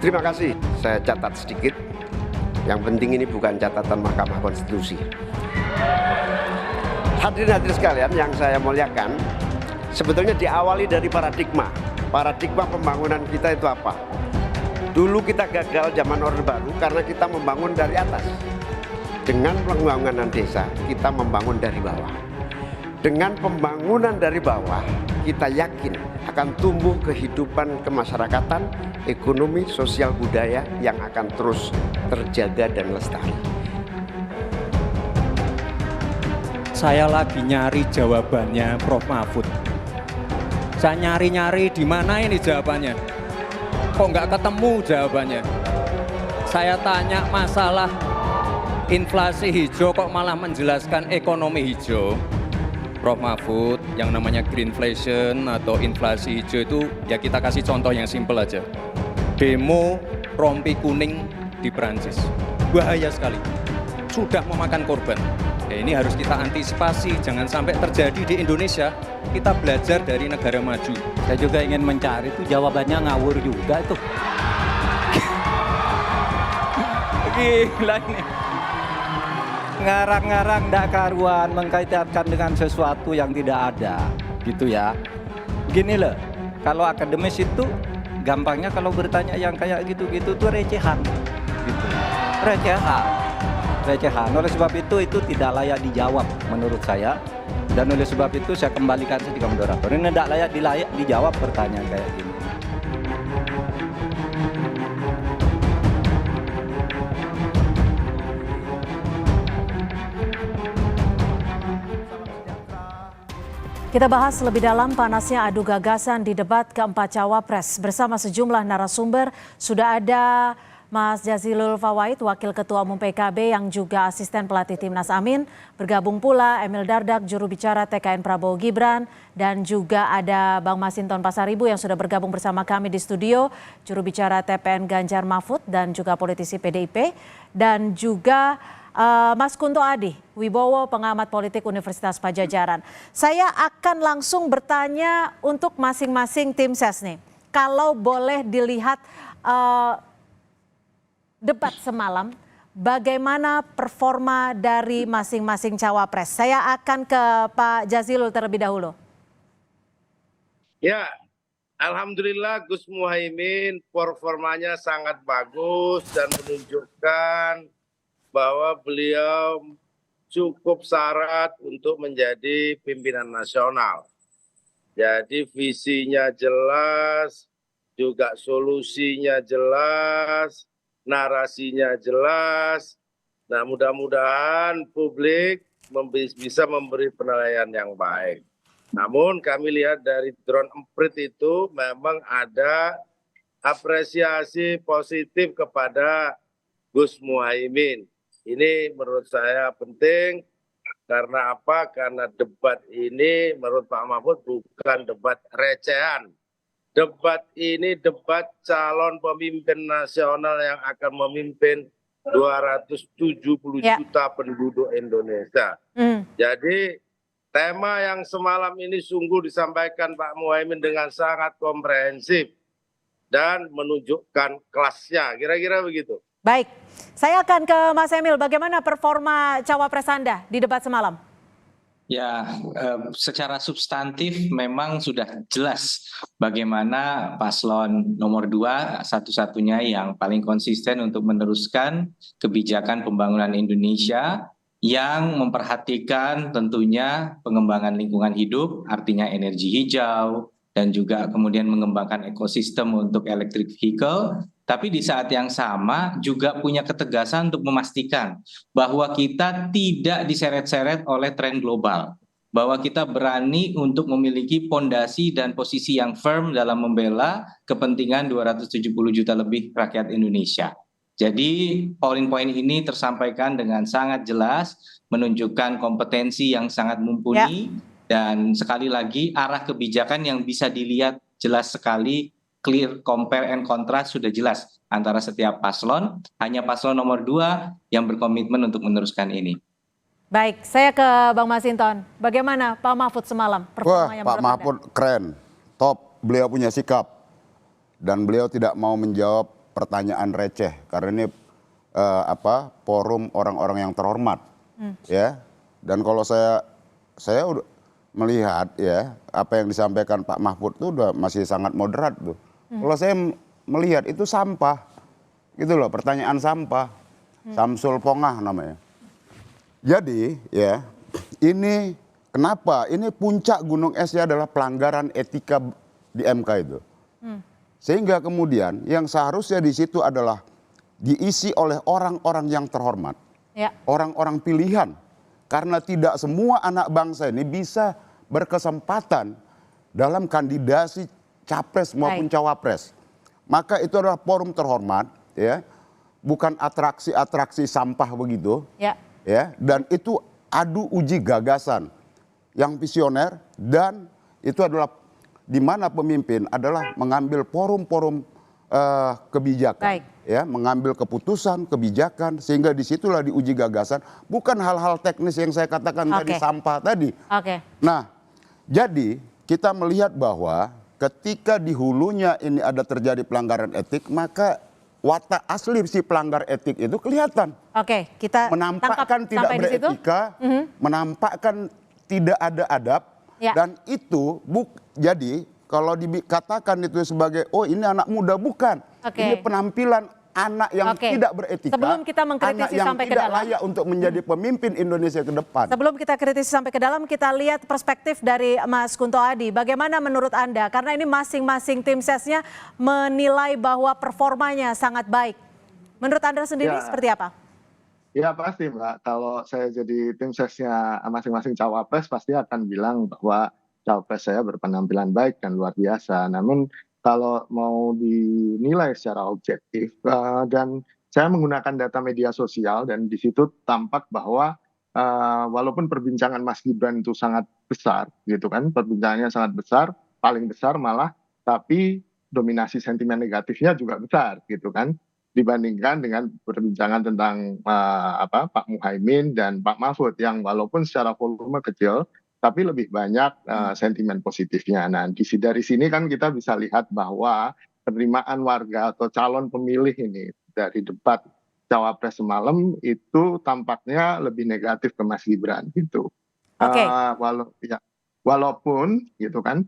Terima kasih, saya catat sedikit. Yang penting ini bukan catatan Mahkamah Konstitusi. Hadirin sekalian yang saya muliakan, sebetulnya diawali dari paradigma. Paradigma pembangunan kita itu apa? Dulu kita gagal zaman Orde Baru karena kita membangun dari atas. Dengan pembangunan desa, kita membangun dari bawah. Dengan pembangunan dari bawah, kita yakin akan tumbuh kehidupan kemasyarakatan, ekonomi, sosial, budaya yang akan terus terjaga dan lestari. Saya lagi nyari jawabannya Prof. Mahfud. Saya nyari-nyari di mana ini jawabannya. Kok nggak ketemu jawabannya. Saya tanya masalah inflasi hijau kok malah menjelaskan ekonomi hijau. Prof. Mahfud, yang namanya greenflation atau inflasi hijau itu ya kita kasih contoh yang simpel aja. Demo rompi kuning di Perancis. Bahaya sekali. Sudah memakan korban. Ya, ini harus kita antisipasi, jangan sampai terjadi di Indonesia. Kita belajar dari negara maju. Saya juga ingin mencari itu jawabannya ngawur juga itu. Gila ini. Ngarang-ngarang ndak karuan mengkaitkan dengan sesuatu yang tidak ada, gitu ya. Gini loh, kalau akademis itu gampangnya kalau bertanya yang kayak gitu-gitu tuh recehan, gitu. Recehan. Oleh sebab itu tidak layak dijawab menurut saya. Dan oleh sebab itu saya kembalikan saja ke moderator. Ini tidak layak dijawab pertanyaan kayak gini. Kita bahas lebih dalam panasnya adu gagasan di debat keempat Cawapres. Bersama sejumlah narasumber sudah ada Mas Jazilul Fawait, Wakil Ketua Umum PKB yang juga asisten pelatih Timnas Amin. Bergabung pula Emil Dardak, juru bicara TKN Prabowo Gibran. Dan juga ada Bang Masinton Pasaribu yang sudah bergabung bersama kami di studio. Juru bicara TPN Ganjar Mahfud dan juga politisi PDIP. Dan juga Mas Kunto Adi Wibowo, pengamat politik Universitas Padjadjaran. Saya akan langsung bertanya untuk masing-masing tim ses nih. Kalau boleh dilihat debat semalam, bagaimana performa dari masing-masing cawapres? Saya akan ke Pak Jazilul terlebih dahulu. Ya, alhamdulillah Gus Muhaimin performanya sangat bagus dan menunjukkan bahwa beliau cukup syarat untuk menjadi pimpinan nasional. Jadi visinya jelas, juga solusinya jelas, narasinya jelas. Nah, mudah-mudahan publik bisa memberi penilaian yang baik. Namun kami lihat dari drone emprit itu memang ada apresiasi positif kepada Gus Muhaimin. Ini menurut saya penting. Karena apa? Karena debat ini menurut Pak Mahfud bukan debat recehan. Debat ini debat calon pemimpin nasional yang akan memimpin 270 juta penduduk Indonesia. Jadi tema yang semalam ini sungguh disampaikan Pak Muhaimin dengan sangat komprehensif dan menunjukkan kelasnya. Kira-kira begitu. Baik, saya akan ke Mas Emil. Bagaimana performa cawapres Anda di debat semalam? Ya, secara substantif memang sudah jelas bagaimana paslon nomor 2 satu-satunya yang paling konsisten untuk meneruskan kebijakan pembangunan Indonesia yang memperhatikan tentunya pengembangan lingkungan hidup, artinya energi hijau, dan juga kemudian mengembangkan ekosistem untuk electric vehicle. Tapi di saat yang sama juga punya ketegasan untuk memastikan bahwa kita tidak diseret-seret oleh tren global. Bahwa kita berani untuk memiliki pondasi dan posisi yang firm dalam membela kepentingan 270 juta lebih rakyat Indonesia. Jadi poin-poin ini tersampaikan dengan sangat jelas, menunjukkan kompetensi yang sangat mumpuni, dan sekali lagi arah kebijakan yang bisa dilihat jelas sekali, clear, compare and contrast sudah jelas antara setiap paslon. Hanya paslon nomor 2 yang berkomitmen untuk meneruskan ini. Baik, saya ke Bang Masinton. Bagaimana Pak Mahfud semalam? Wah, Pak Mahfud keren, top. Beliau punya sikap dan beliau tidak mau menjawab pertanyaan receh karena ini forum orang-orang yang terhormat, ya. Dan kalau saya udah melihat ya apa yang disampaikan Pak Mahfud itu udah masih sangat moderat tuh. Kalau saya melihat itu sampah, gitu loh, pertanyaan sampah, Samsul Pongah namanya. Jadi ya ini kenapa? Ini puncak gunung esnya adalah pelanggaran etika di MK itu. Sehingga kemudian yang seharusnya di situ adalah diisi oleh orang-orang yang terhormat, orang-orang pilihan. Karena tidak semua anak bangsa ini bisa berkesempatan dalam kandidasi capres maupun cawapres. Maka itu adalah forum terhormat, ya, bukan atraksi-atraksi sampah begitu, ya. Dan itu adu uji gagasan yang visioner dan itu adalah di mana pemimpin adalah mengambil forum-forum kebijakan, ya, mengambil keputusan kebijakan sehingga disitulah diuji gagasan, bukan hal-hal teknis yang saya katakan tadi sampah tadi. Nah, jadi kita melihat bahwa ketika di hulunya ini ada terjadi pelanggaran etik, maka watak asli si pelanggar etik itu kelihatan. Kita menampakkan tidak beretika, menampakkan tidak ada adab, dan itu jadi kalau dikatakan itu sebagai ini anak muda, bukan. Ini penampilan anak yang tidak beretika, sebelum kita mengkritisi anak yang sampai ke tidak dalam, layak untuk menjadi pemimpin Indonesia ke depan. Sebelum kita kritisi sampai ke dalam, kita lihat perspektif dari Mas Kunto Adi. Bagaimana menurut Anda? Karena ini masing-masing tim sesnya menilai bahwa performanya sangat baik. Menurut Anda sendiri seperti apa? Ya pasti Mbak, kalau saya jadi tim sesnya masing-masing cawapres pasti akan bilang bahwa cawapres saya berpenampilan baik dan luar biasa. Namun kalau mau dinilai secara objektif dan saya menggunakan data media sosial dan di situ tampak bahwa walaupun perbincangan Mas Gibran itu sangat besar gitu kan, perbincangannya sangat besar, paling besar malah, tapi dominasi sentimen negatifnya juga besar gitu kan, dibandingkan dengan perbincangan tentang Pak Muhaimin dan Pak Mahfud yang walaupun secara volume kecil tapi lebih banyak sentimen positifnya. Nah, dari sini kan kita bisa lihat bahwa penerimaan warga atau calon pemilih ini dari debat cawapres semalam itu tampaknya lebih negatif ke Mas Gibran gitu. Walaupun gitu kan,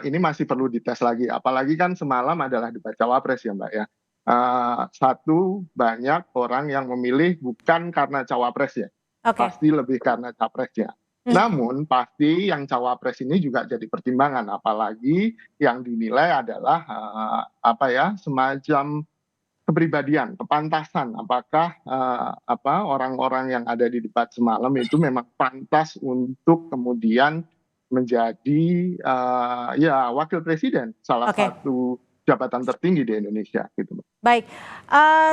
ini masih perlu dites lagi. Apalagi kan semalam adalah debat cawapres ya Mbak ya. Banyak orang yang memilih bukan karena cawapresnya, pasti lebih karena capresnya. Namun pasti yang cawapres ini juga jadi pertimbangan, apalagi yang dinilai adalah semacam kepribadian, kepantasan. Apakah orang-orang yang ada di debat semalam itu memang pantas untuk kemudian menjadi wakil presiden, salah satu jabatan tertinggi di Indonesia gitu. Baik,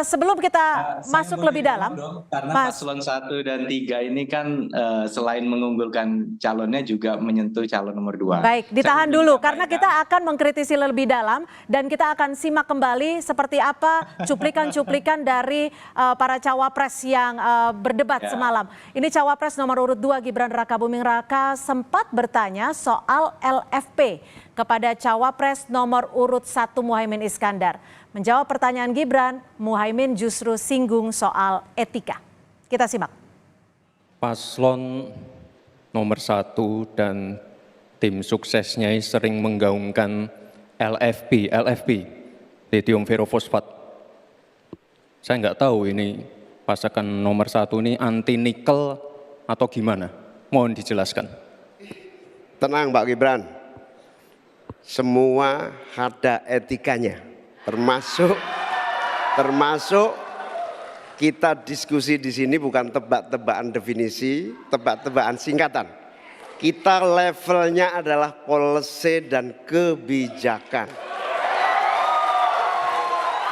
sebelum kita masuk lebih dalam, karena paslon 1 dan 3 ini kan selain mengunggulkan calonnya juga menyentuh calon nomor 2. Baik, ditahan dulu karena kita akan mengkritisi lebih dalam dan kita akan simak kembali seperti apa cuplikan-cuplikan dari para cawapres yang berdebat semalam. Ini cawapres nomor urut 2 Gibran Rakabuming Raka sempat bertanya soal LFP kepada cawapres nomor urut 1 Muhaimin Iskandar. Menjawab pertanyaan Gibran, Muhaimin justru singgung soal etika. Kita simak. Paslon nomor 1 dan tim suksesnya sering menggaungkan LFP, lithium ferrofosfat. Saya nggak tahu ini pasangan nomor 1 ini anti nikel atau gimana? Mohon dijelaskan. Tenang Pak Gibran, semua ada etikanya. Termasuk kita diskusi di sini bukan tebak-tebakan definisi, tebak-tebakan singkatan. Kita levelnya adalah policy dan kebijakan.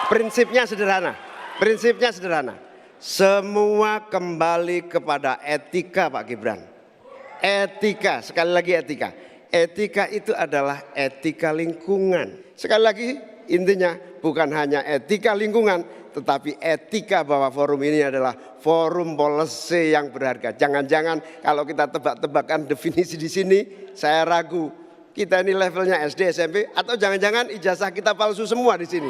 Prinsipnya sederhana. Semua kembali kepada etika Pak Gibran. Etika, sekali lagi etika. Etika itu adalah etika lingkungan. Sekali lagi intinya bukan hanya etika lingkungan, tetapi etika bahwa forum ini adalah forum policy yang berharga. Jangan-jangan kalau kita tebak-tebakan definisi di sini, saya ragu kita ini levelnya SD, SMP, atau jangan-jangan ijazah kita palsu semua di sini.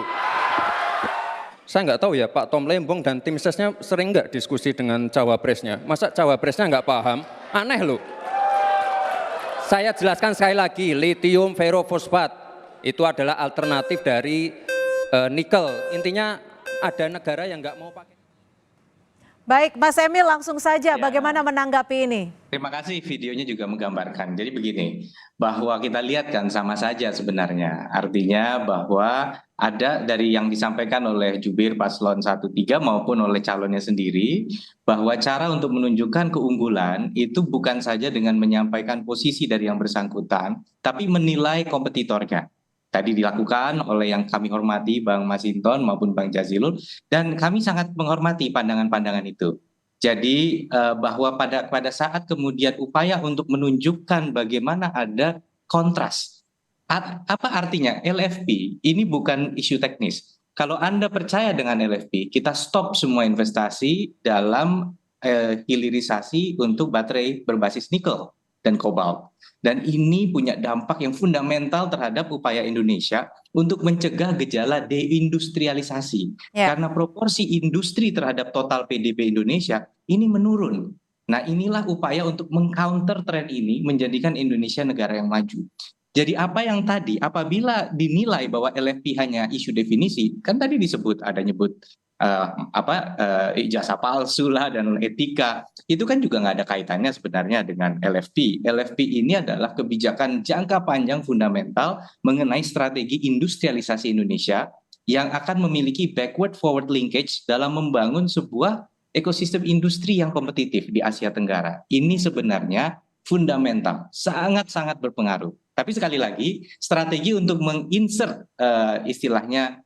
Saya nggak tahu ya Pak Tom Lembong dan tim sesnya sering nggak diskusi dengan cawapresnya. Masa cawapresnya nggak paham? Aneh loh. Saya jelaskan sekali lagi, lithium ferrofosfat itu adalah alternatif dari nikel. Intinya ada negara yang nggak mau pakai. Baik, Mas Emil langsung saja bagaimana menanggapi ini? Terima kasih, videonya juga menggambarkan. Jadi begini, bahwa kita lihat kan sama saja sebenarnya. Artinya bahwa ada dari yang disampaikan oleh jubir paslon 1-3 maupun oleh calonnya sendiri, bahwa cara untuk menunjukkan keunggulan itu bukan saja dengan menyampaikan posisi dari yang bersangkutan, tapi menilai kompetitornya. Tadi dilakukan oleh yang kami hormati Bang Masinton maupun Bang Jazilul, dan kami sangat menghormati pandangan-pandangan itu. Jadi bahwa pada saat kemudian upaya untuk menunjukkan bagaimana ada kontras. Apa artinya? LFP ini bukan isu teknis. Kalau Anda percaya dengan LFP, kita stop semua investasi dalam hilirisasi untuk baterai berbasis nikel dan kobalt. Dan ini punya dampak yang fundamental terhadap upaya Indonesia untuk mencegah gejala deindustrialisasi. Karena proporsi industri terhadap total PDB Indonesia ini menurun. Nah, inilah upaya untuk mengcounter tren ini, menjadikan Indonesia negara yang maju. Jadi apa yang tadi, apabila dinilai bahwa LFP hanya isu definisi, kan tadi disebut, ada nyebut ijazah palsu lah dan etika, itu kan juga nggak ada kaitannya sebenarnya dengan LFP. LFP ini adalah kebijakan jangka panjang fundamental mengenai strategi industrialisasi Indonesia yang akan memiliki backward forward linkage dalam membangun sebuah ekosistem industri yang kompetitif di Asia Tenggara. Ini sebenarnya fundamental, sangat-sangat berpengaruh. Tapi sekali lagi, strategi untuk menginsert istilahnya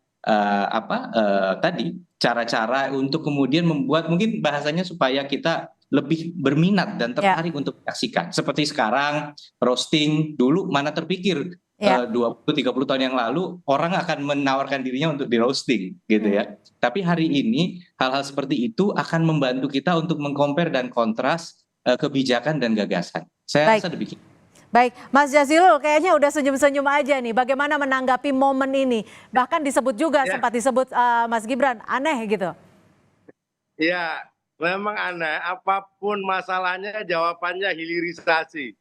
tadi cara-cara untuk kemudian membuat mungkin bahasanya supaya kita lebih berminat dan tertarik untuk menyaksikan. Seperti sekarang roasting, dulu mana terpikir 20-30 tahun yang lalu orang akan menawarkan dirinya untuk di roasting gitu ya. Tapi hari ini hal-hal seperti itu akan membantu kita untuk mengcompare dan kontras kebijakan dan gagasan. Saya rasa demikian. Baik, Mas Jazilul kayaknya udah senyum-senyum aja nih. Bagaimana menanggapi momen ini? Bahkan disebut juga, sempat disebut Mas Gibran, aneh gitu. Ya, memang aneh. Apapun masalahnya jawabannya hilirisasi.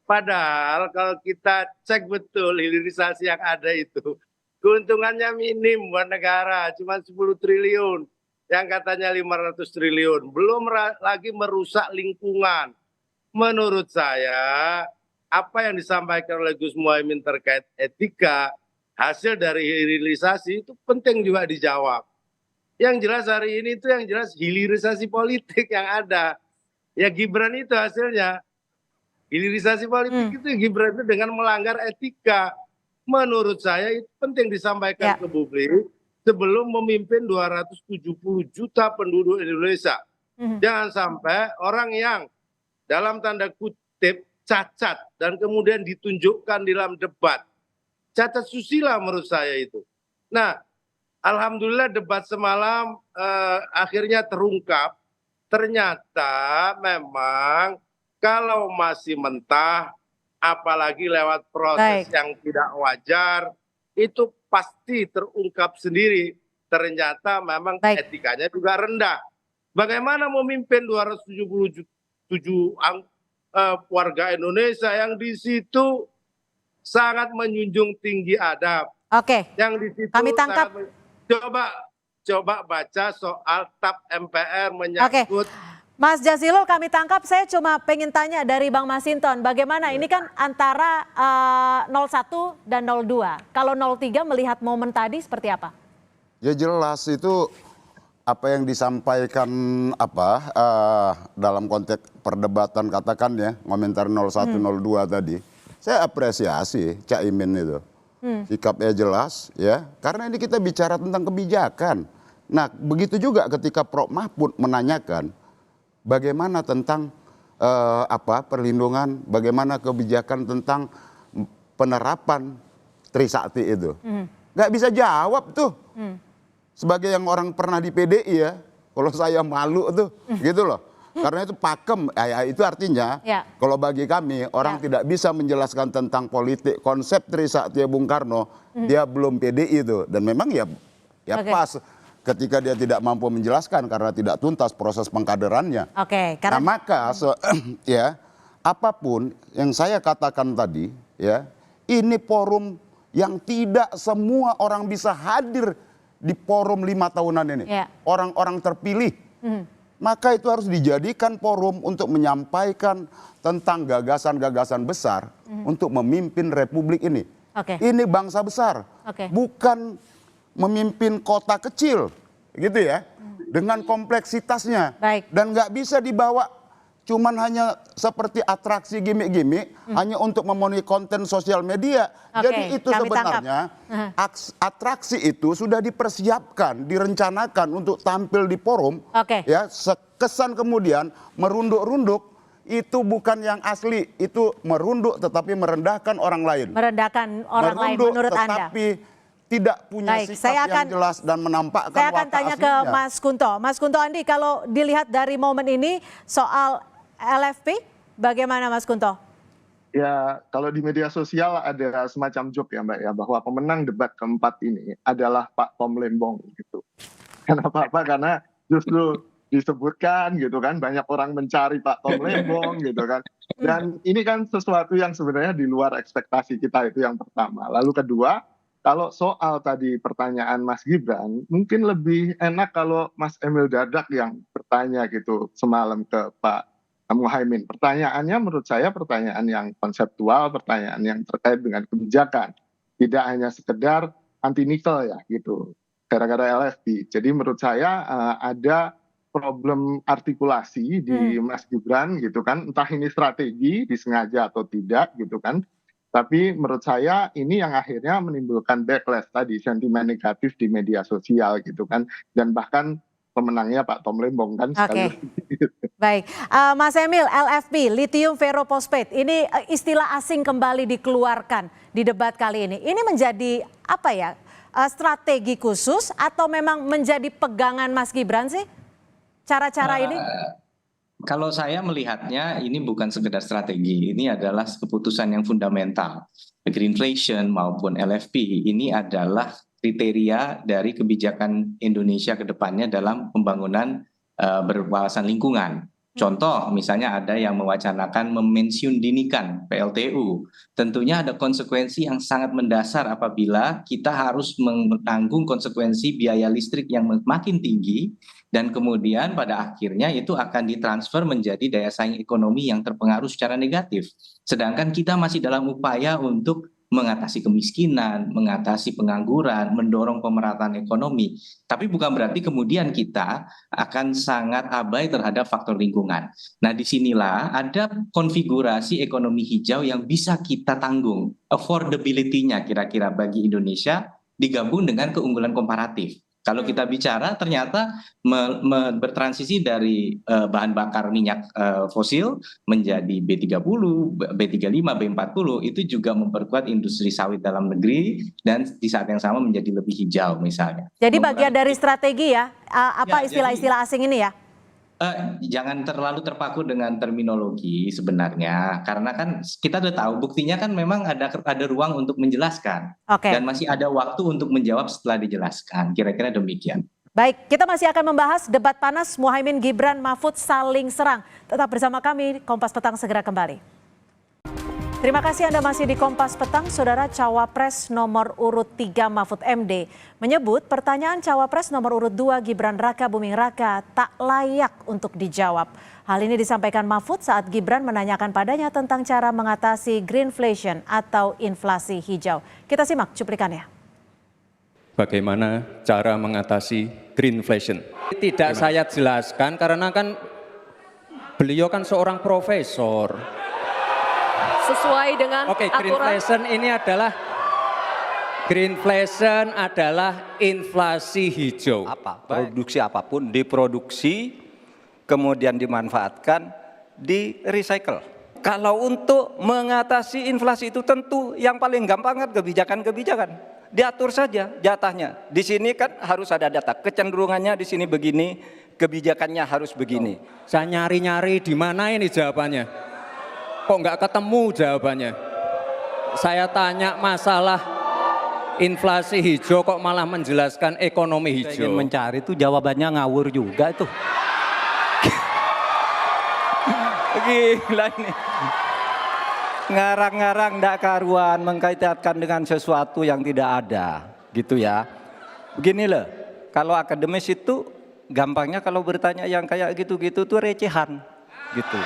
Padahal kalau kita cek betul hilirisasi yang ada itu, keuntungannya minim buat negara, cuma 10 triliun. Yang katanya 500 triliun. Belum lagi merusak lingkungan. Menurut saya, apa yang disampaikan oleh Gus Muhaimin terkait etika, hasil dari hilirisasi itu penting juga dijawab. Yang jelas hari ini itu yang jelas hilirisasi politik yang ada. Ya Gibran itu hasilnya. Hilirisasi politik itu Gibran itu dengan melanggar etika. Menurut saya itu penting disampaikan ke publik sebelum memimpin 270 juta penduduk Indonesia. Jangan sampai orang yang dalam tanda kutip cacat dan kemudian ditunjukkan dalam debat. Cacat susila menurut saya itu. Nah, alhamdulillah debat semalam akhirnya terungkap. Ternyata memang kalau masih mentah, apalagi lewat proses yang tidak wajar, itu pasti terungkap sendiri. Ternyata memang etikanya juga rendah. Bagaimana memimpin 277 warga Indonesia yang di situ sangat menjunjung tinggi adab. Yang di situ kami tangkap. Coba baca soal TAP MPR menyangkut. Mas Jazilul, kami tangkap. Saya cuma pengen tanya dari Bang Masinton, bagaimana ini kan antara 01 dan 02. Kalau 03 melihat momen tadi seperti apa? Ya jelas itu apa yang disampaikan dalam konteks perdebatan katakan ya komentar 01 02 tadi, saya apresiasi Cak Imin itu sikapnya jelas ya, karena ini kita bicara tentang kebijakan. Nah begitu juga ketika Prof Mahfud menanyakan bagaimana tentang perlindungan, bagaimana kebijakan tentang penerapan Trisakti itu, nggak bisa jawab tuh. Sebagai yang orang pernah di PDI ya, kalau saya malu tuh, gitu loh. Karena itu pakem, itu artinya kalau bagi kami orang tidak bisa menjelaskan tentang politik konsep Trisakti Bung Karno, dia belum PDI itu. Dan memang ya pas ketika dia tidak mampu menjelaskan karena tidak tuntas proses pengkaderannya. Oke, Nah karena maka ya apapun yang saya katakan tadi ya, ini forum yang tidak semua orang bisa hadir di forum 5 tahunan ini. Ya. Orang-orang terpilih. Maka itu harus dijadikan forum untuk menyampaikan tentang gagasan-gagasan besar untuk memimpin republik ini. Oke. Ini bangsa besar, Oke. bukan memimpin kota kecil, gitu ya, dengan kompleksitasnya. Baik. Dan nggak bisa dibawa cuman hanya seperti atraksi gimmick-gimmick, hanya untuk memenuhi konten sosial media. Oke, Jadi itu kami sebenarnya atraksi itu sudah dipersiapkan, direncanakan untuk tampil di forum. Oke. Ya, kesan kemudian merunduk-runduk itu bukan yang asli, itu merunduk tetapi merendahkan orang lain. merendahkan orang lain Merunduk menurut Anda. tetapi tidak punya Baik, sikap saya yang jelas dan menampakkan Saya akan watak tanya ke aslinya. Mas Kunto. Mas Kunto Andi, kalau dilihat dari momen ini soal LFP, bagaimana Mas Kunto? Ya, kalau di media sosial ada semacam joke ya Mbak ya, bahwa pemenang debat keempat ini adalah Pak Tom Lembong gitu. Kenapa? Karena justru disebutkan gitu kan, banyak orang mencari Pak Tom Lembong gitu kan. Dan ini kan sesuatu yang sebenarnya di luar ekspektasi kita, itu yang pertama. Lalu kedua, kalau soal tadi pertanyaan Mas Gibran, mungkin lebih enak kalau Mas Emil Dardak yang bertanya gitu semalam ke Pak Muhaimin. Pertanyaannya menurut saya pertanyaan yang konseptual, pertanyaan yang terkait dengan kebijakan. Tidak hanya sekedar anti nikel ya gitu, gara-gara LFP. Jadi menurut saya ada problem artikulasi di Mas Gibran gitu kan, entah ini strategi disengaja atau tidak gitu kan. Tapi menurut saya ini yang akhirnya menimbulkan backlash tadi, sentimen negatif di media sosial gitu kan. Dan bahkan pemenangnya Pak Tom Lembong kan. Oke. Baik, Mas Emil, LFP, lithium ferrophosphate, ini istilah asing kembali dikeluarkan di debat kali ini. Ini menjadi apa ya, strategi khusus atau memang menjadi pegangan Mas Gibran sih? Cara-cara ini? Kalau saya melihatnya ini bukan sekedar strategi, ini adalah keputusan yang fundamental. Greenflation maupun LFP ini adalah kriteria dari kebijakan Indonesia ke depannya dalam pembangunan berwawasan lingkungan. Contoh misalnya ada yang mewacanakan memensiun dinikan PLTU. Tentunya ada konsekuensi yang sangat mendasar apabila kita harus menanggung konsekuensi biaya listrik yang makin tinggi dan kemudian pada akhirnya itu akan ditransfer menjadi daya saing ekonomi yang terpengaruh secara negatif. Sedangkan kita masih dalam upaya untuk mengatasi kemiskinan, mengatasi pengangguran, mendorong pemerataan ekonomi. Tapi bukan berarti kemudian kita akan sangat abai terhadap faktor lingkungan. Nah, disinilah ada konfigurasi ekonomi hijau yang bisa kita tanggung. Affordability-nya kira-kira bagi Indonesia digabung dengan keunggulan komparatif. Kalau kita bicara ternyata bertransisi dari bahan bakar minyak fosil menjadi B30, B35, B40 itu juga memperkuat industri sawit dalam negeri dan di saat yang sama menjadi lebih hijau misalnya. Jadi bagian dari strategi ya, apa istilah-istilah asing ini ya? Jangan terlalu terpaku dengan terminologi sebenarnya, karena kan kita sudah tahu buktinya kan memang ada ruang untuk menjelaskan. Oke. Dan masih ada waktu untuk menjawab setelah dijelaskan, kira-kira demikian. Baik, kita masih akan membahas debat panas Muhaimin Gibran Mahfud saling serang. Tetap bersama kami, Kompas Petang segera kembali. Terima kasih Anda masih di Kompas Petang. Saudara, Cawapres nomor urut 3 Mahfud MD menyebut pertanyaan Cawapres nomor urut 2 Gibran Raka Buming Raka tak layak untuk dijawab. Hal ini disampaikan Mahfud saat Gibran menanyakan padanya tentang cara mengatasi greenflation atau inflasi hijau. Kita simak cuplikannya. Bagaimana cara mengatasi greenflation? Tidak saya jelaskan karena kan beliau kan seorang profesor. Sesuai dengan Oke, aturan. greenflation adalah inflasi hijau. Produksi apapun diproduksi, kemudian dimanfaatkan, di recycle. Kalau untuk mengatasi inflasi itu tentu yang paling gampang kan kebijakan-kebijakan. Diatur saja jatahnya. Di sini kan harus ada data, kecenderungannya di sini begini, kebijakannya harus begini. Saya nyari-nyari di mana ini jawabannya. Kok nggak ketemu jawabannya? Saya tanya masalah Inflasi hijau kok malah menjelaskan ekonomi Saya ingin hijau. mencari itu jawabannya ngawur juga itu. Gila ini. Ngarang-ngarang ndak karuan mengkaitkan dengan sesuatu yang tidak ada, gitu ya. Begini loh, kalau akademis itu gampangnya kalau bertanya yang kayak gitu-gitu tuh recehan, gitu.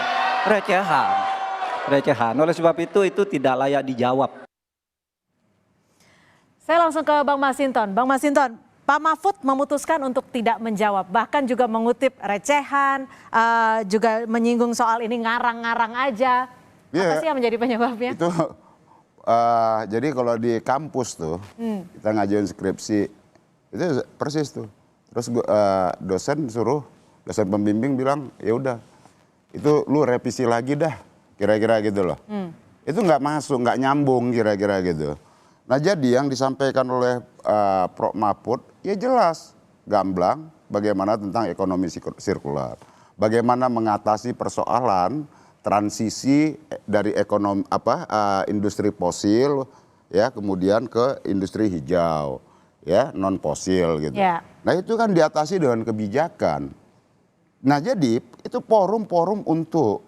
Recehan. Oleh sebab itu tidak layak dijawab. Saya langsung ke Bang Masinton. Bang Masinton, Pak Mahfud memutuskan untuk tidak menjawab, bahkan juga mengutip recehan, juga menyinggung soal ini ngarang-ngarang aja. Apa sih yang menjadi penyebabnya? Itu jadi kalau di kampus tuh kita ngajuin skripsi itu persis tuh. Terus dosen pembimbing bilang ya udah itu lu revisi lagi dah, kira-kira gitu loh. Itu nggak masuk, nggak nyambung kira-kira gitu. Nah jadi yang disampaikan oleh Prof. Mahfud ya jelas, gamblang bagaimana tentang ekonomi sirkular, bagaimana mengatasi persoalan transisi dari ekonomi industri fosil ya kemudian ke industri hijau ya non fosil gitu. Ya. Nah itu kan diatasi dengan kebijakan. Nah jadi itu forum-forum untuk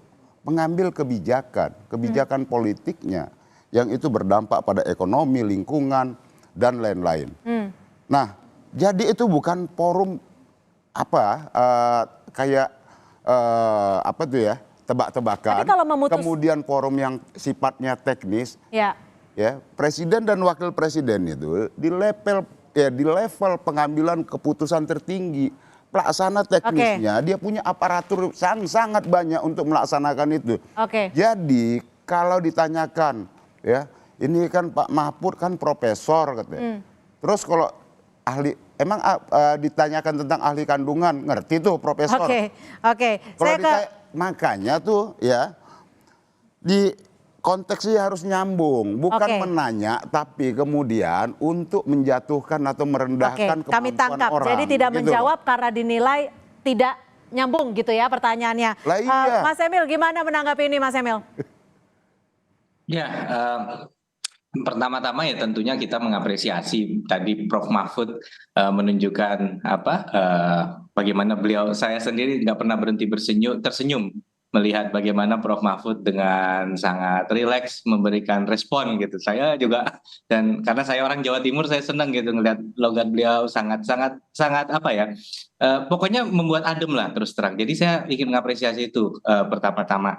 mengambil kebijakan politiknya yang itu berdampak pada ekonomi, lingkungan dan lain-lain. Nah jadi itu bukan forum tebak-tebakan, Tapi kalau kemudian forum yang sifatnya teknis, ya presiden dan wakil presiden itu di level pengambilan keputusan tertinggi, pelaksana teknisnya dia punya aparatur sangat banyak untuk melaksanakan itu. Jadi kalau ditanyakan, ya ini kan Pak Mahfud kan profesor katanya, terus kalau ahli ditanyakan tentang ahli kandungan ngerti tuh profesor. Kalau makanya tuh ya di konteksnya harus nyambung, bukan menanya tapi kemudian untuk menjatuhkan atau merendahkan kemampuan kami tangkap. orang. Jadi tidak gitu menjawab karena dinilai tidak nyambung gitu ya pertanyaannya. Lah iya. Mas Emil gimana menanggapi ini Mas Emil? Ya, pertama-tama ya tentunya kita mengapresiasi tadi Prof. Mahfud menunjukkan bagaimana beliau, saya sendiri nggak pernah berhenti tersenyum melihat bagaimana Prof. Mahfud dengan sangat rileks memberikan respon gitu. Saya juga, dan karena saya orang Jawa Timur, saya senang gitu ngelihat logat beliau sangat pokoknya membuat adem lah terus terang. Jadi saya ingin mengapresiasi itu pertama-tama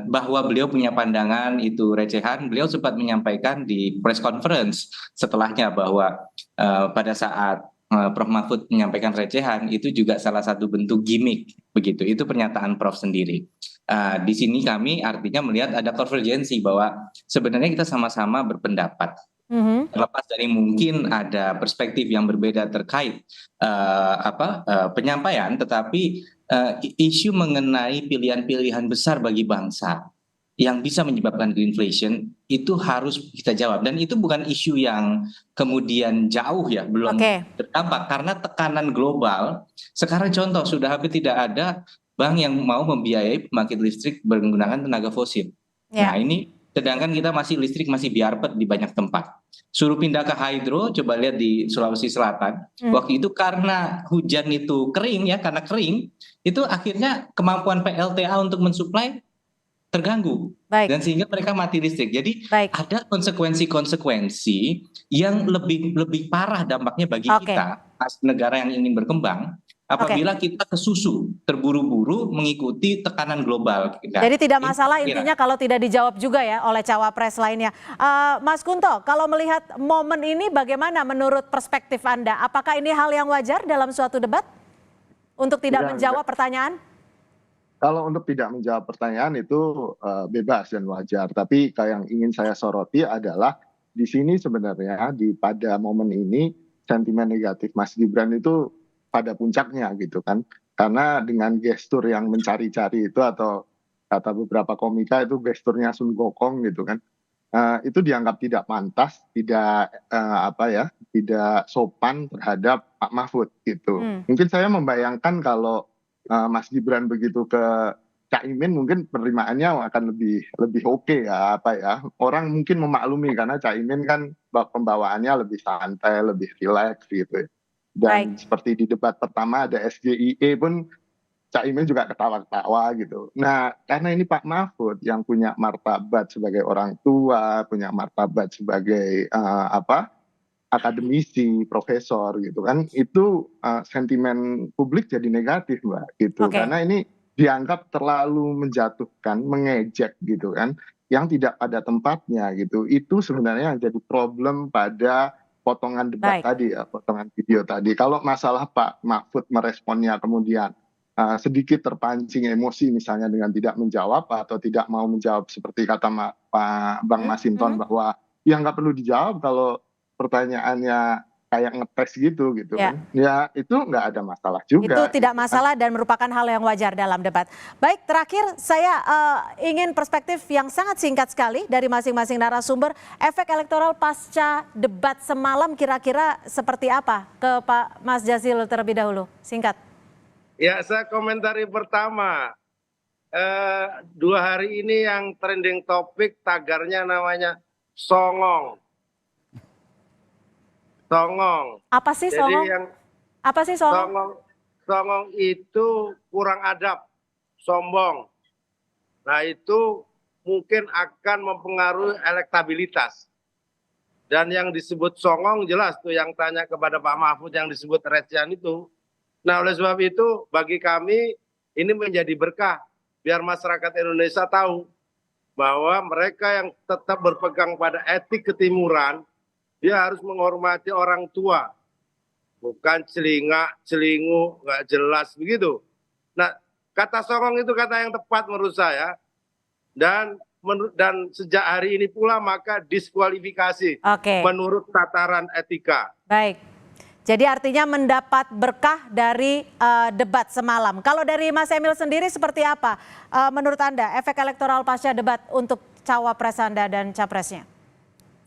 bahwa beliau punya pandangan itu recehan. Beliau sempat menyampaikan di press conference setelahnya bahwa pada saat Prof. Mahfud menyampaikan recehan itu juga salah satu bentuk gimmick begitu. Itu pernyataan Prof sendiri. Di sini kami artinya melihat ada konvergensi bahwa sebenarnya kita sama-sama berpendapat. Terlepas dari mungkin ada perspektif yang berbeda terkait penyampaian, tetapi isu mengenai pilihan-pilihan besar bagi bangsa yang bisa menyebabkan greenflation itu harus kita jawab, dan itu bukan isu yang kemudian jauh ya, belum terdampak karena tekanan global. Sekarang contoh sudah hampir tidak ada bank yang mau membiayai pembangkit listrik menggunakan tenaga fosil. Nah ini sedangkan kita listrik masih biarpet di banyak tempat. Suruh pindah ke hydro, coba lihat di Sulawesi Selatan. Waktu itu karena hujan itu kering ya, karena kering itu akhirnya kemampuan PLTA untuk mensuplai terganggu, dan sehingga mereka mati listrik. Jadi ada konsekuensi yang lebih parah dampaknya bagi kita negara yang ingin berkembang apabila kita kesusu terburu-buru mengikuti tekanan global. Jadi tidak masalah intinya kalau tidak dijawab juga ya oleh cawapres lainnya. Mas Kunto, kalau melihat momen ini bagaimana menurut perspektif Anda? Apakah ini hal yang wajar dalam suatu debat untuk tidak menjawab pertanyaan? Kalau untuk tidak menjawab pertanyaan itu bebas dan wajar. Tapi yang ingin saya soroti adalah di sini sebenarnya pada momen ini sentimen negatif Mas Gibran itu pada puncaknya gitu kan. Karena dengan gestur yang mencari-cari itu, atau kata beberapa komika itu gesturnya Sun Gokong gitu kan. Itu dianggap tidak pantas, tidak tidak sopan terhadap Pak Mahfud gitu. Mungkin saya membayangkan kalau Mas Gibran begitu ke Caimin mungkin penerimaannya akan lebih oke ya, apa ya, orang mungkin memaklumi karena Caimin kan pembawaannya lebih santai, lebih rileks gitu. Dan seperti di debat pertama ada SGIE pun Caimin juga ketawa-ketawa gitu. Nah, karena ini Pak Mahfud yang punya martabat sebagai orang tua, punya martabat sebagai akademisi, profesor gitu kan, itu sentimen publik jadi negatif, Mbak, gitu. Karena ini dianggap terlalu menjatuhkan, mengejek gitu kan, yang tidak pada tempatnya gitu. Itu sebenarnya yang jadi problem pada potongan debat tadi ya, potongan video tadi. Kalau masalah Pak Mahfud meresponnya kemudian sedikit terpancing emosi misalnya dengan tidak menjawab atau tidak mau menjawab seperti kata Bang Masinton bahwa ya nggak perlu dijawab kalau pertanyaannya kayak ngetes gitu kan. Ya itu nggak ada masalah juga. Itu tidak masalah dan merupakan hal yang wajar dalam debat. Baik, terakhir saya ingin perspektif yang sangat singkat sekali dari masing-masing narasumber. Efek elektoral pasca debat semalam kira-kira seperti apa? Ke Pak Mas Jazilul terlebih dahulu, singkat. Ya, saya komentari pertama. 2 hari ini yang trending topik tagarnya namanya songong. Songong. Apa sih songong? Apa sih songong? Songong itu kurang adab, sombong. Nah itu mungkin akan mempengaruhi elektabilitas. Dan yang disebut songong jelas tuh yang tanya kepada Pak Mahfud yang disebut recehan itu. Nah oleh sebab itu bagi kami ini menjadi berkah biar masyarakat Indonesia tahu bahwa mereka yang tetap berpegang pada etik ketimuran dia harus menghormati orang tua, bukan celingak, celingu, nggak jelas begitu. Nah kata songong itu kata yang tepat menurut saya dan sejak hari ini pula maka diskualifikasi menurut tataran etika. Baik. Jadi artinya mendapat berkah dari debat semalam. Kalau dari Mas Emil sendiri seperti apa menurut Anda efek elektoral pasca debat untuk cawapres Anda dan capresnya?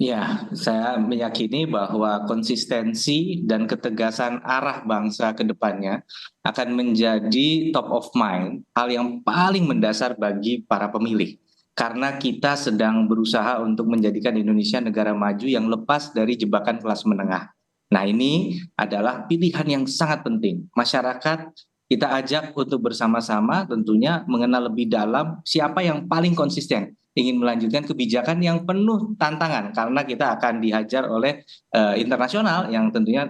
Ya, saya meyakini bahwa konsistensi dan ketegasan arah bangsa ke depannya akan menjadi top of mind, hal yang paling mendasar bagi para pemilih. Karena kita sedang berusaha untuk menjadikan Indonesia negara maju yang lepas dari jebakan kelas menengah. Nah ini adalah pilihan yang sangat penting. Masyarakat kita ajak untuk bersama-sama tentunya mengenal lebih dalam siapa yang paling konsisten ingin melanjutkan kebijakan yang penuh tantangan karena kita akan dihajar oleh internasional yang tentunya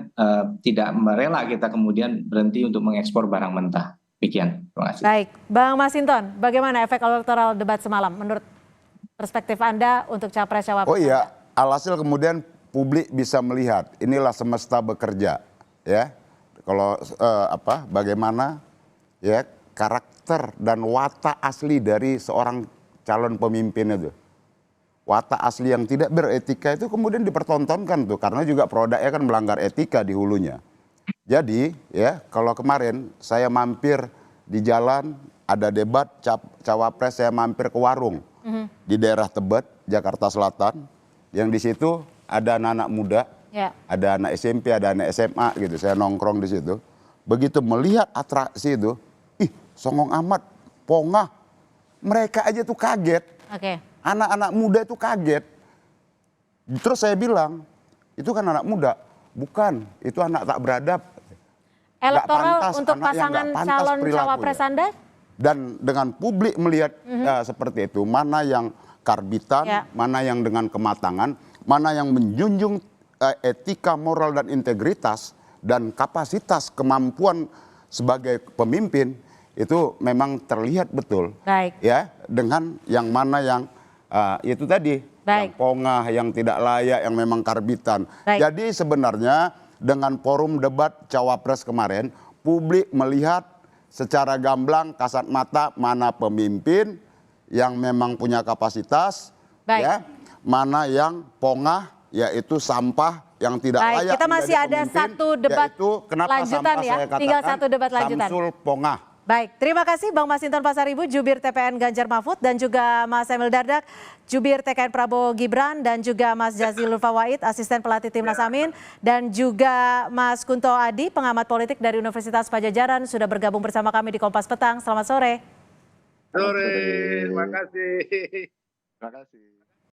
tidak rela kita kemudian berhenti untuk mengekspor barang mentah. Demikian, terima kasih. Baik, Bang Masinton, bagaimana efek elektoral debat semalam menurut perspektif Anda untuk capres-cawapres? Oh iya, alhasil kemudian publik bisa melihat inilah semesta bekerja ya. Kalau bagaimana ya karakter dan watak asli dari seorang calon pemimpin itu. Watak asli yang tidak beretika itu kemudian dipertontonkan tuh karena juga produknya kan melanggar etika di hulunya. Jadi ya kalau kemarin saya mampir di jalan ada debat cawapres, saya mampir ke warung di daerah Tebet, Jakarta Selatan yang di situ ada anak-anak muda, ada anak SMP, ada anak SMA gitu. Saya nongkrong di situ. Begitu melihat atraksi itu, songong amat, pongah. Mereka aja tuh kaget. Anak-anak muda itu kaget. Terus saya bilang, itu kan anak muda. Bukan, itu anak tak beradab. Elektoral untuk pasangan calon cawapres Anda? Dan dengan publik melihat seperti itu, mana yang karbitan, mana yang dengan kematangan, mana yang menjunjung etika, moral dan integritas dan kapasitas kemampuan sebagai pemimpin itu memang terlihat betul. Ya, dengan yang mana yang itu tadi, yang pongah, yang tidak layak, yang memang karbitan. Jadi sebenarnya dengan forum debat cawapres kemarin, publik melihat secara gamblang kasat mata mana pemimpin yang memang punya kapasitas, ya, mana yang pongah, yaitu sampah yang tidak layak. Kita masih ada satu debat lanjutan ya, tinggal satu debat lanjutan. Samsul pongah. Baik, terima kasih Bang Masinton Pasaribu, Jubir TPN Ganjar Mahfud, dan juga Mas Emil Dardak, Jubir TKN Prabowo Gibran, dan juga Mas Jazilul Fawait, Asisten Pelatih Timnas Amin, dan juga Mas Kunto Adi, pengamat politik dari Universitas Padjadjaran, sudah bergabung bersama kami di Kompas Petang. Selamat sore. Sore, terima kasih. Terima kasih.